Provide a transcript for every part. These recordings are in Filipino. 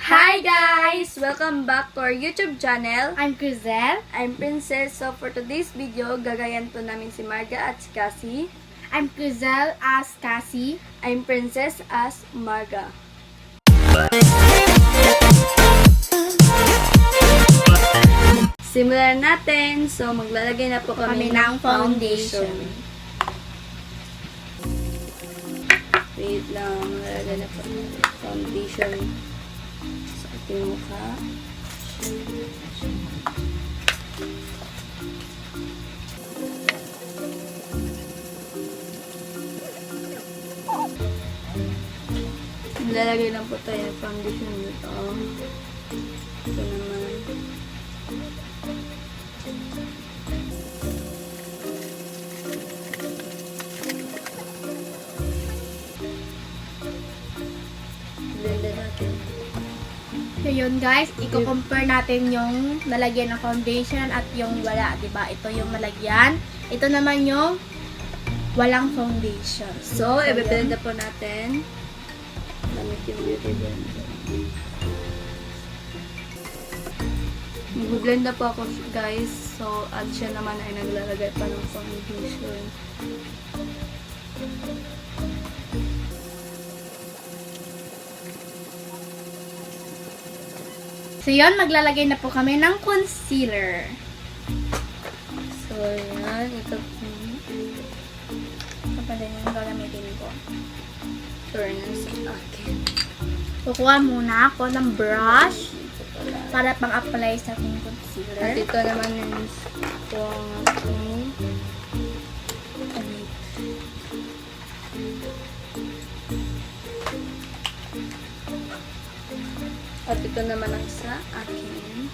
Hi guys! Welcome back to our YouTube channel. I'm Crizel. I'm Princess. So for today's video, gagayan po namin si Marga at si Cassie. I'm Crizel as Cassie. I'm Princess as Marga. Simulan natin. So maglalagay na po kami ng foundation. Wait lang, maglalagay na po ng foundation sa ating mukha. Nilalagay lang po tayo ng foundation dito. Ito naman. Blend natin. So yun guys, i-compare natin yung nalagyan ng foundation at yung wala, 'di ba? Ito yung nalagyan. Ito naman yung walang foundation. So, i-blend na po natin. Gamit yung beauty blender. Mag-blend na po ako guys. So, at siya naman ay naglalagay pa ng foundation. So yun, maglalagay na po kami ng concealer. So, yan. Ito po. Ito pa din yung gagamitin ko. Turn sa akin. Kukuha muna ako ng brush Ito pala. para pang-apply sa aking At concealer. ito naman yung strong ating At ito naman ang sa akin.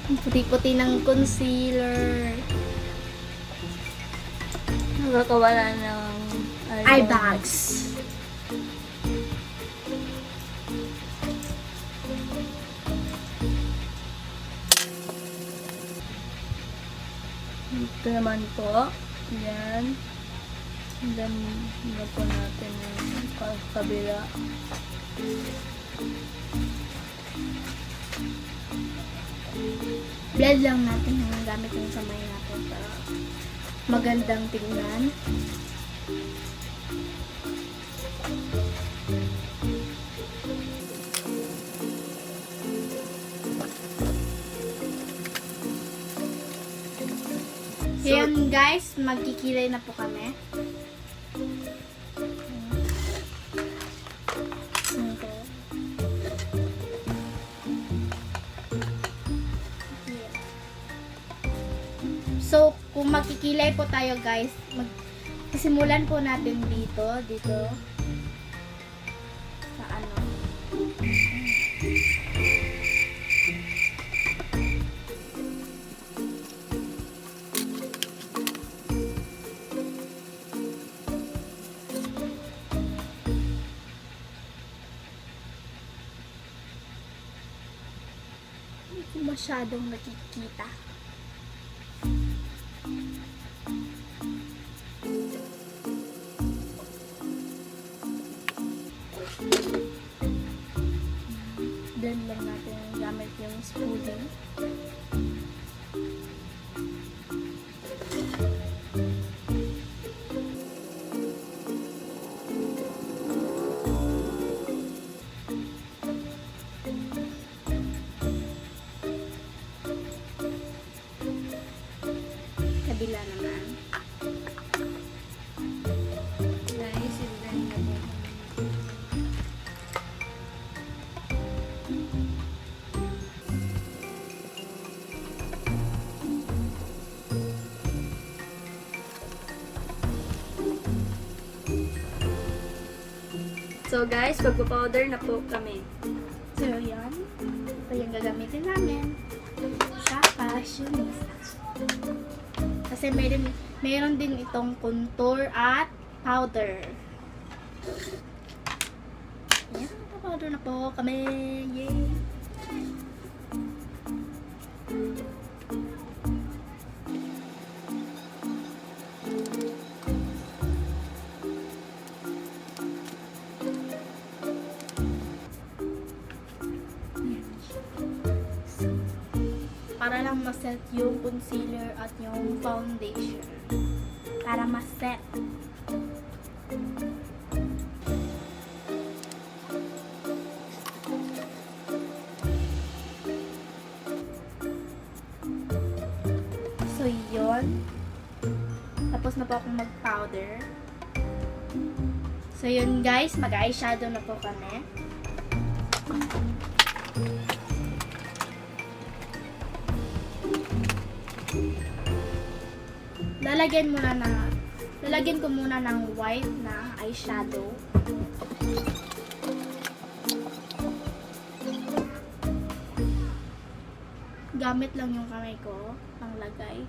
Ang puti-puti ng concealer. Nakakawala ng Eye bags. Ito naman po. Yan. Then, ano po natin yung kabila. Blend lang natin yung gamit yung kamay natin para magandang tingnan. So, yan guys, magkikilay na po kami. So, kung magkikilay po tayo guys, simulan po natin dito sa ano. Hindi masyadong nakikita. Blend lang natin gamit yung spoolie. Kabila naman. Guys, i-blend na po. So guys, magpo-powder na po kami. So, yan. Ito yung gagamitin namin. Siya, fashionista. Kasi mayroon din itong contour at powder. Ayan, powder na po kami. Yay! Para lang ma-set yung concealer at yung foundation. Para ma-set. So, yun. Tapos na po akong mag-powder. So, yun guys. Mag-eyeshadow na po kami. Lalagyan ko muna ng white na eyeshadow. Gamit lang yung kamay ko pang lagay.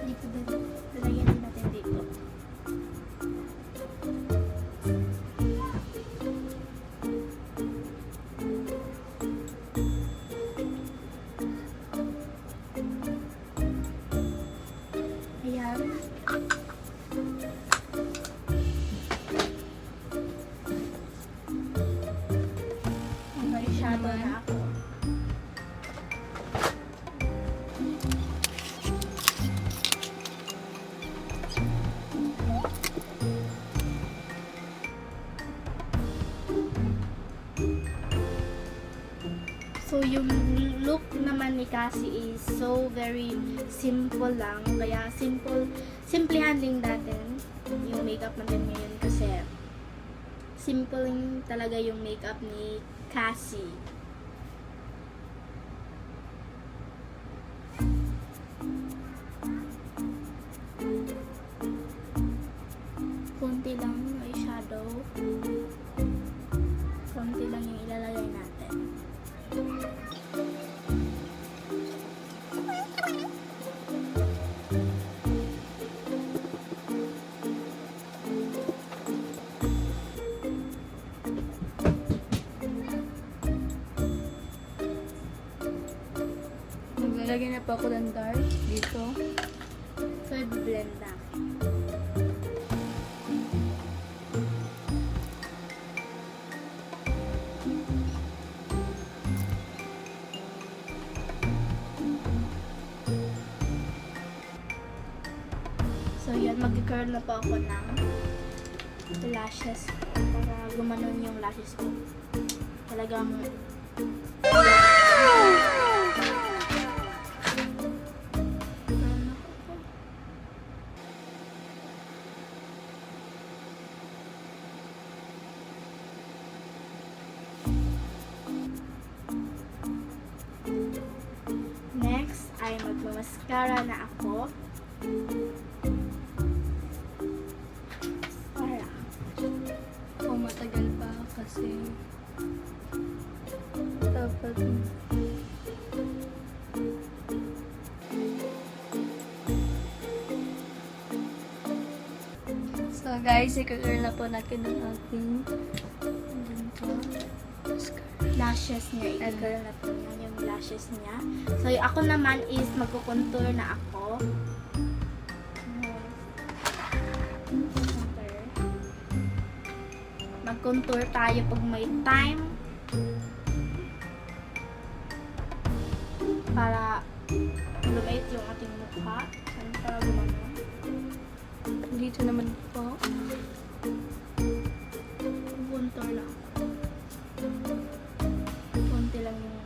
Dito din. Lalagyan din natin dito. Ayan. Eyeshadow na ako. So, yung look naman ni Cassie is so very simple lang. Kaya, simplihan din natin yung makeup natin ngayon kasi simple talaga yung makeup ni Cassie. Konti lang yung eyeshadow. Konti lang yung ilalagay natin. Maglalagay na po ako ng dark dito. So, i-blend na. So, yun. Mag-curl na po ako ng lashes para gumanon yung lashes ko. Talagang next ay magmamaskara na ako. Para O matagal pa kasi dapat so guys, i-curl na po natin ang ating lashes niya. I-curl na po niya yung lashes niya. So, ako naman is magkukontour na ako. Mag-contour tayo pag may time. Para lumait yung ating mukha. Para gumano. dito naman po. Contour lang. Konti lang yung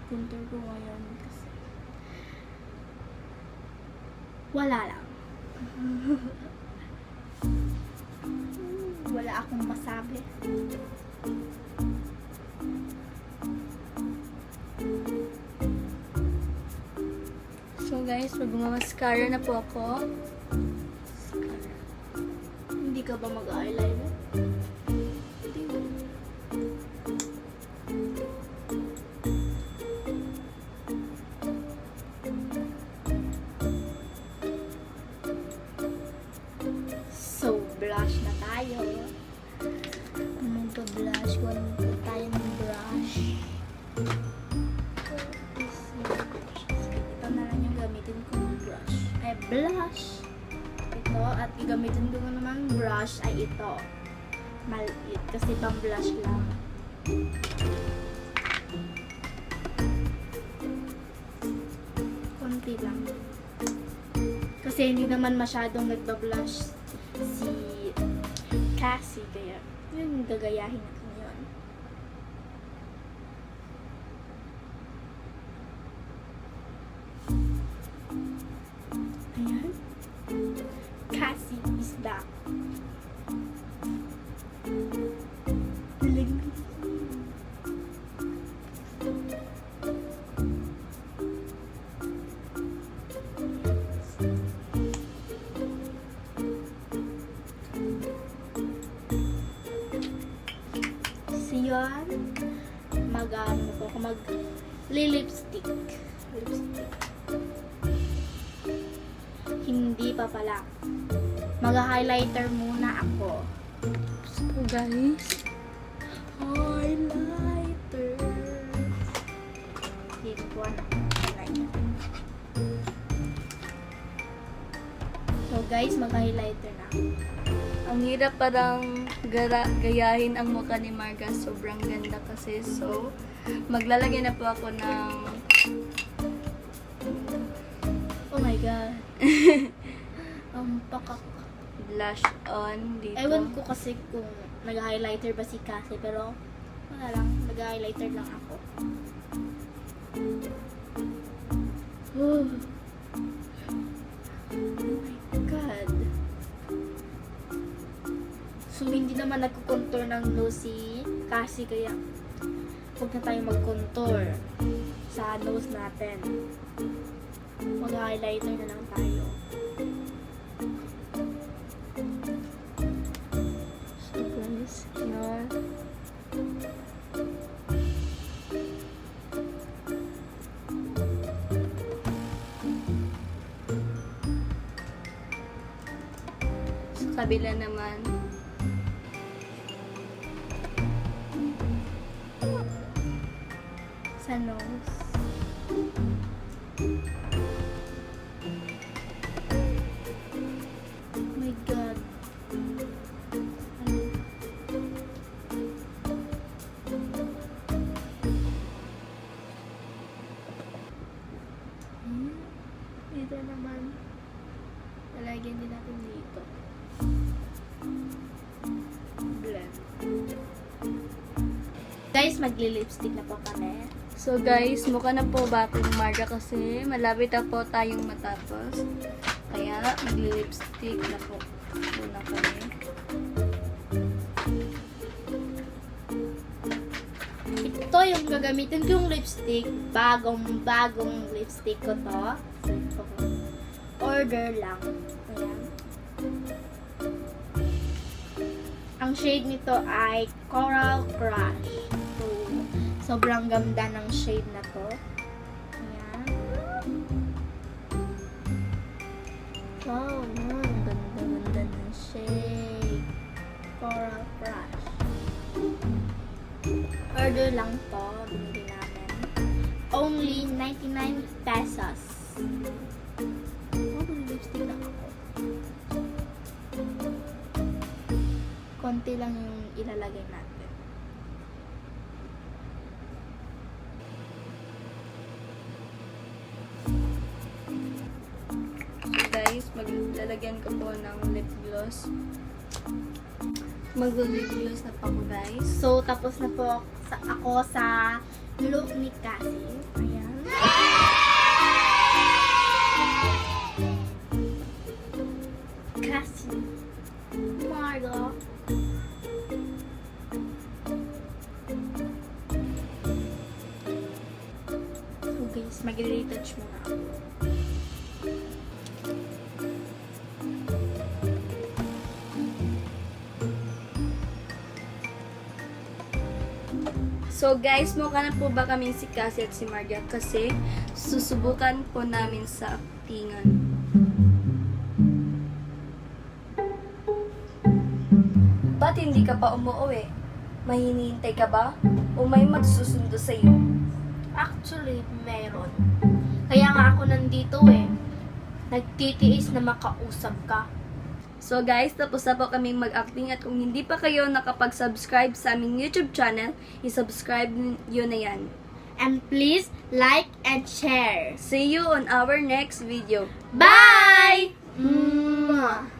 contour ko ngayon kasi wala lang. Wala akong masabi. So guys, magmamaskara na po ako. Hindi ka ba mag-eyeliner? Hindi mo. So, blush na tayo. Anong to blush? Kunin po tayo ng brush. Ito na lang yung gamitin kong brush. Ay, blush. Ito. At gagamitin ko naman brush ay ito. Maliit. Kasi pang blush lang. Konti lang. Kasi hindi naman masyadong nagbablush si Cassie. Kaya, yun, gagayahin natin yun. Ayan. Cassie is back. Galing. So yun, mag-ano po ako, mag-lipstick. Lipstick. Hindi pa pala. Mag-highlighter muna ako. So guys, Highlighter. Dito po na. Highlighter. So guys, mag-highlighter na. ang hirap parang gayahin ang mukha ni Marga. Sobrang ganda kasi. So, maglalagay na po ako ng Oh my god. Pakak. blush on dito. Ewan ko kasi kung nag-highlighter ba si Cassie, pero wala lang, nag-highlighter lang ako. Oh my god. So, hindi naman nagko-contour ng nose si Cassie, kaya huwag na tayo mag-contour sa nose natin. Mag-highlighter na lang tayo. So guys, yun. Sa kabila naman, Sa nose. Oh my god. Ano? Dito naman. Lalagyan din natin dito. Blend. Guys, magli-lipstick na po kami. so guys, mukha na po ba akong Marga kasi malapit na po tayong matapos. Kaya, magli-lipstick na po muna kami. Ito yung gagamitin ko yung lipstick. Bagong lipstick ko to. Order lang. Ayan. Ang shade nito ay Coral Crush. So, sobrang ganda ng shade na to. Ayan. Wow, ang ganda ng shade. Coral Crush. Order lang to. Binili namin. Only 99 pesos. Oh, lipstick lang ako. Konti lang yung ilalagay natin. So guys, maglalagyan ko po ng lip gloss. Mag-lip gloss na po ako guys. So, tapos na po ako sa look ni Cassie. Ayan. Cassie. Margo. So guys, mag-retouch muna ako. So guys, mukha na po ba kaming si Cassie at si Marga? Kasi susubukan po namin sa aktingan. Ba't hindi ka pa umuwi? May hinihintay ka ba? O may magsusundo sa iyo? Actually, meron. Kaya nga ako nandito Nagtitiis na makausap ka. So guys, tapos na po kaming mag-acting at kung hindi pa kayo nakapag-subscribe sa aming YouTube channel, i-subscribe nyo na yan. And please, like and share. See you on our next video. Bye! Mwah!